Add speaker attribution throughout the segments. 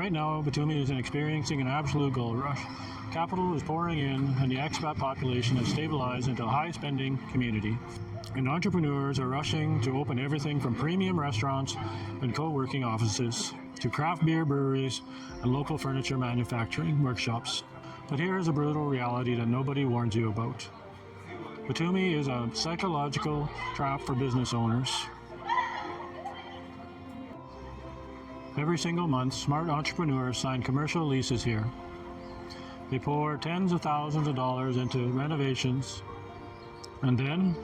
Speaker 1: Right now, Batumi is experiencing an absolute gold rush. Capital is pouring in, and the expat population has stabilized into a high-spending community. And entrepreneurs are rushing to open everything from premium restaurants and co-working offices to craft beer breweries and local furniture manufacturing workshops. But here is a brutal reality that nobody warns you about. Batumi is a psychological trap for business owners. Every single month, smart entrepreneurs sign commercial leases here. They pour tens of thousands of dollars into renovations, and then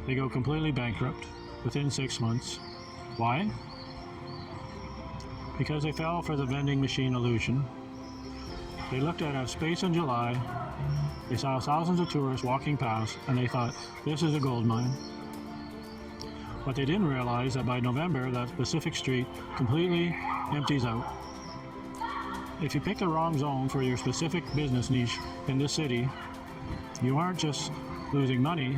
Speaker 1: they go completely bankrupt within 6 months. Why? Because they fell for the vending machine illusion. They looked at a space in July, they saw thousands of tourists walking past, and they thought, this is a gold mine. But they didn't realize that by November, that specific street completely empties out. If you pick the wrong zone for your specific business niche in this city, you aren't just losing money,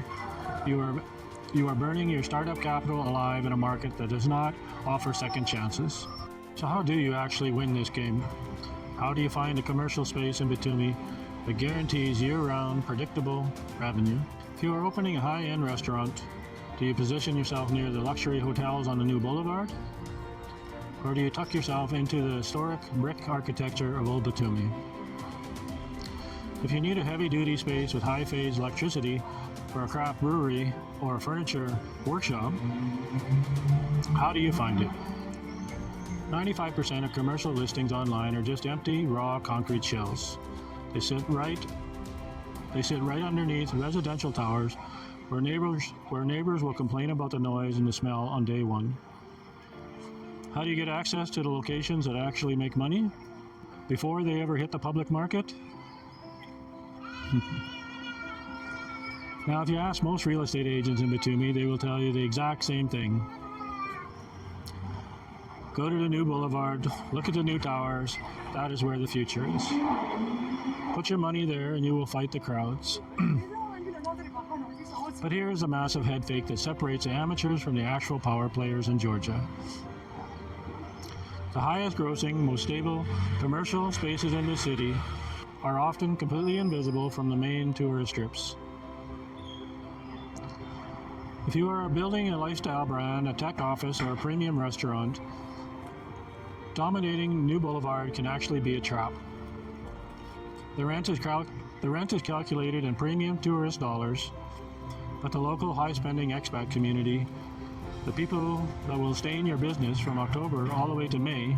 Speaker 1: you are burning your startup capital alive in a market that does not offer second chances. So how do you actually win this game? How do you find a commercial space in Batumi that guarantees year-round predictable revenue? If you are opening a high-end restaurant, do you position yourself near the luxury hotels on the new Boulevard? Or do you tuck yourself into the historic brick architecture of Old Batumi? If you need a heavy-duty space with high-phase electricity for a craft brewery or a furniture workshop, how do you find it? 95% of commercial listings online are just empty, raw concrete shells. They sit right underneath residential towers where neighbors will complain about the noise and the smell on day one. How do you get access to the locations that actually make money before they ever hit the public market? Now, if you ask most real estate agents in Batumi, they will tell you the exact same thing. Go to the new Boulevard, look at the new towers, that is where the future is. Put your money there and you will fight the crowds. But here is a massive head fake that separates the amateurs from the actual power players in Georgia. The highest grossing, most stable commercial spaces in the city are often completely invisible from the main tourist strips. If you are building a lifestyle brand, a tech office, or a premium restaurant, dominating New Boulevard can actually be a trap. The rent is calculated in premium tourist dollars, but the local high-spending expat community, the people that will stay in your business from October all the way to May,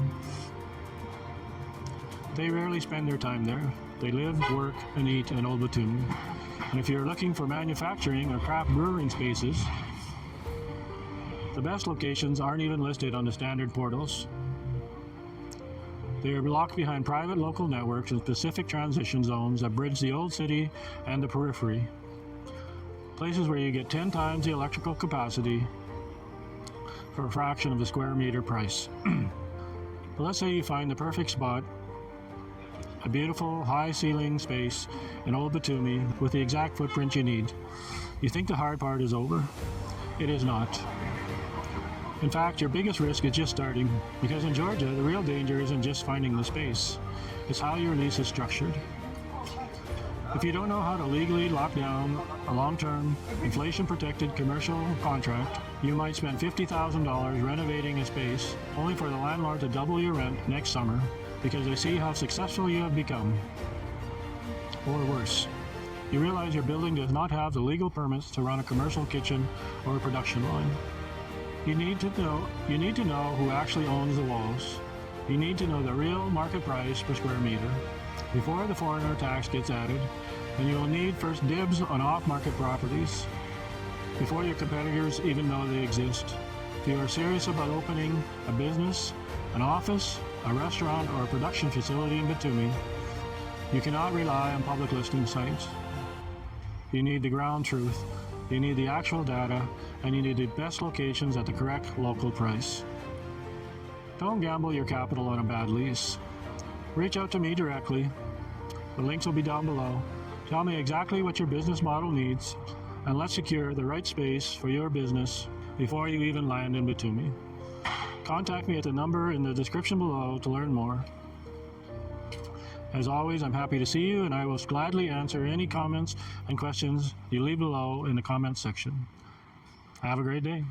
Speaker 1: they rarely spend their time there. They live, work, and eat in Old Batumi. And if you're looking for manufacturing or craft brewing spaces, the best locations aren't even listed on the standard portals. They are locked behind private local networks and specific transition zones that bridge the old city and the periphery. Places where you get 10 times the electrical capacity for a fraction of the square meter price. But let's say you find the perfect spot, a beautiful high ceiling space in Old Batumi with the exact footprint you need. You think the hard part is over? It is not. In fact, your biggest risk is just starting, because in Georgia, the real danger isn't just finding the space, it's how your lease is structured. If you don't know how to legally lock down a long-term, inflation-protected commercial contract, you might spend $50,000 renovating a space, only for the landlord to double your rent next summer, because they see how successful you have become. Or worse, you realize your building does not have the legal permits to run a commercial kitchen or a production line. You need to know who actually owns the walls. You need to know the real market price per square meter before the foreigner tax gets added, and you will need first dibs on off-market properties before your competitors even know they exist. If you are serious about opening a business, an office, a restaurant, or a production facility in Batumi, you cannot rely on public listing sites. You need the ground truth. You need the actual data, and you need the best locations at the correct local price. Don't gamble your capital on a bad lease. Reach out to me directly. The links will be down below. Tell me exactly what your business model needs, and let's secure the right space for your business before you even land in Batumi. contact me at the number in the description below to learn more. As always, I'm happy to see you, and I will gladly answer any comments and questions you leave below in the comments section. Have a great day.